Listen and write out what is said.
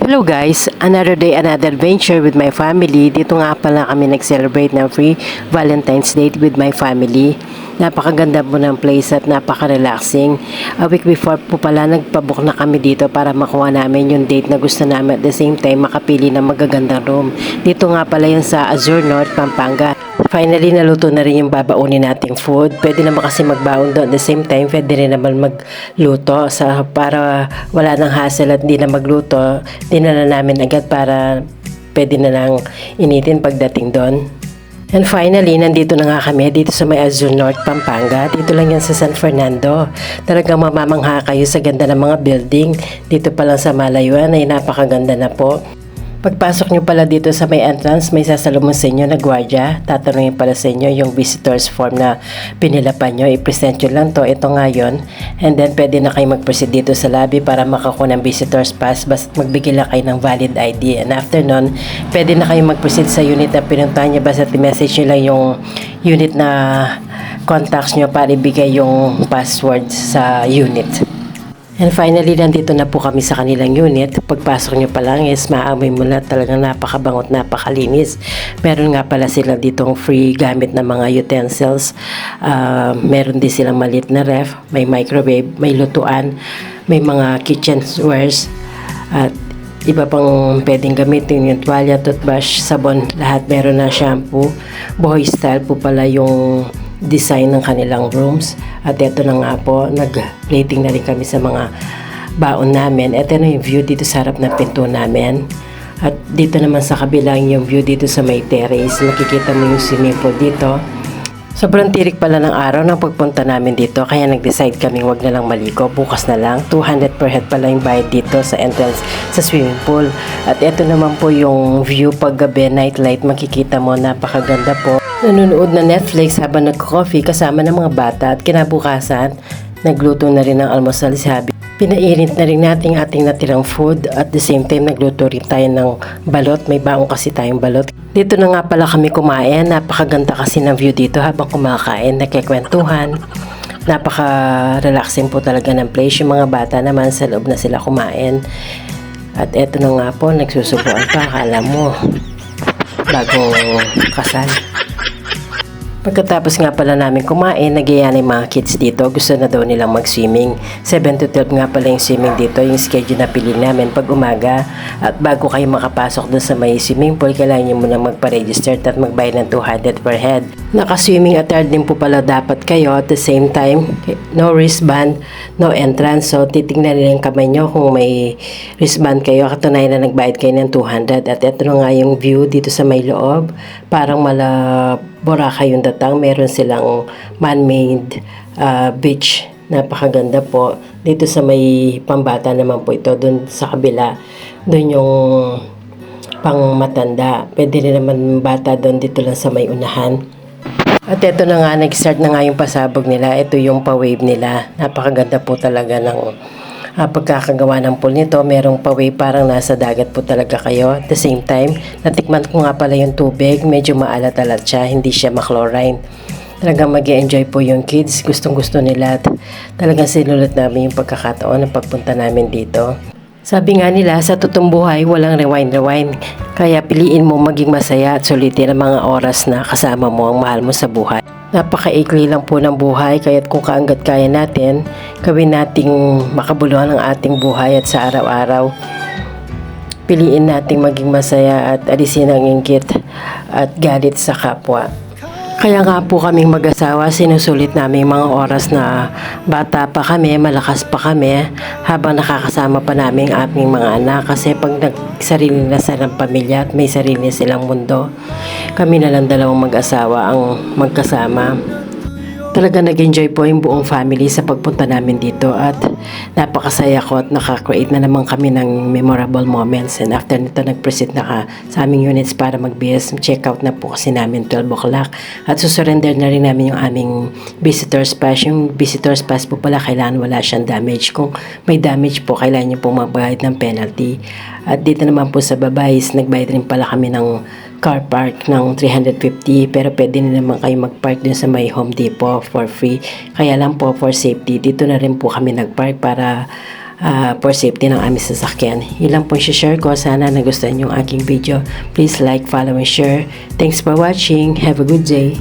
Hello guys, another day, another adventure with my family. Dito nga pala kami nag-celebrate ng free Valentine's Day with my family. Napakaganda po ng place at napaka-relaxing. A week before po pala nagpabook na kami dito para makuha namin yung date na gusto namin, at the same time makapili ng magagandang room. Dito nga pala yung sa Azure North, Pampanga. Finally, naluto na rin yung babaunin nating food. Pwede naman kasi magbaon doon. At the same time, pwede rin naman magluto para wala nang hassle at hindi na magluto. Dinala namin agad para pwede na lang initin pagdating doon. And finally, nandito na nga kami dito sa may Azure North, Pampanga. Dito lang yan sa San Fernando. Talagang mamamangha kayo sa ganda ng mga building. Dito pa lang sa malayuan ay napakaganda na po. Pagpasok nyo pala dito sa may entrance, may sasalubong sa inyo na gwardiya. Tatanungin pala sa inyo yung visitors form na pinilapan nyo. I-present nyo lang to. Ito nga yun. And then, pwede na kayo mag-proceed dito sa lobby para makakuha ng visitors pass. Basta magbigay lang kayo ng valid ID. And after nun, pwede na kayo mag-proceed sa unit na pinuntahan nyo. Basta i-message nyo lang yung unit na contacts nyo para ibigay yung password sa unit. And finally, nandito na po kami sa kanilang unit. Pagpasok nyo pa lang is maamoy mo na talagang napakabangot, napakalinis. Meron nga pala sila ditong free gamit na mga utensils. Meron din silang maliit na ref, may microwave, may lutuan, may mga kitchenwares, at iba pang pwedeng gamitin, yung tuwalya, toothbrush, sabon, lahat. Meron na shampoo. Boy style po pala yung design ng kanilang rooms. At ito na nga po, nag-plating na rin kami sa mga baon namin. Ito na yung view dito sa harap ng pinto namin. At dito naman sa kabilang yung view dito sa may terrace. Nakikita mo yung swimming pool dito. Sobrang tirik pala ng araw ng pagpunta namin dito, kaya nag-decide kaming wag na lang maligo, bukas na lang. 200 per head pala yung bayad dito sa entrance sa swimming pool. At ito naman po yung view pag gabi, nightlight, makikita mo, napakaganda po. Nanonood na Netflix habang nagko-coffee kasama ng mga bata, at kinabukasan nagluto na rin ng almusal si Habi. Pinairit na rin natin ating natirang food, at the same time nagluto rin tayo ng balot. May baong kasi tayong balot. Dito na nga pala kami kumain. Napakaganda kasi ng view dito habang kumakain, nakikwentuhan. Napaka-relaxing po talaga ng place. Yung mga bata naman sa loob na sila kumain. At eto na nga po, nagsusubuan pa. Akala mo, bagong kasal. Pagkatapos nga pala namin kumain, nag-iaya ng mga kids dito. Gusto na daw nilang mag-swimming. 7 to 12 nga pala yung swimming dito. Yung schedule na pili namin pag umaga. At bago kayo makapasok doon sa may swimming pool, kailangan nyo muna magpa-register at magbayad ng 200 per head. Naka-swimming attire din po pala dapat kayo. At the same time, no wristband, no entrance. So, titignan nila yung kamay nyo kung may wristband kayo. Katunayan na nagbayad kayo ng 200. At ito na nga yung view dito sa may loob. Parang Boracay yung datang. Meron silang man-made beach. Napakaganda po. Dito sa may pambata naman po ito. Doon sa kabila, doon yung pang matanda. Pwede rin naman bata doon, dito lang sa may unahan. At ito na nga, nag-start na nga yung pasabog nila. Ito yung pa-wave nila. Napakaganda po talaga ng pagkakagawa ng pool nito. Merong pa-wave, parang nasa dagat po talaga kayo. At the same time, natikman ko nga pala yung tubig. Medyo maalat-alat siya, hindi siya ma-chlorine. Talagang mag-enjoy po yung kids. Gustong-gusto nila. At talagang sinulat namin yung pagkakataon ng pagpunta namin dito. Sabi nga nila, sa totoong buhay, walang rewind. Kaya piliin mo maging masaya at sulitin ang mga oras na kasama mo ang mahal mo sa buhay. Napakaikli lang po ng buhay, kaya't kung kaanggat kaya natin, gawin nating makabuluhan ang ating buhay. At sa araw-araw, piliin nating maging masaya at alisin ang inggit at galit sa kapwa. Kaya nga po kaming mag-asawa, sinusulit namin mga oras na bata pa kami, malakas pa kami, habang nakakasama pa namin ang aming mga anak. Kasi pag nagsarili na silang pamilya at may sarili silang mundo, kami na lang dalawang mag-asawa ang magkasama. Talaga nag-enjoy po yung buong family sa pagpunta namin dito, at napakasaya ko at nakakreate na naman kami ng memorable moments. And after nito, nag-proceed na sa aming units para mag-BS. Check out na po kasi namin 12 o'clock, at susurrender na rin namin yung aming visitors pass. Yung visitors pass po pala, kailangan wala siyang damage. Kung may damage po, kailangan nyo po magbayad ng penalty. At dito naman po sa babays, nagbayad rin pala kami ng car park ng 350, pero pwede na naman kayo mag-park dun sa may Home Depot for free. Kaya lang po, for safety, dito na rin po kami nag-park para for safety ng aming sasakyan. Yun lang po share ko. Sana nagustuhan yung aking video. Please like, follow, and share. Thanks for watching. Have a good day.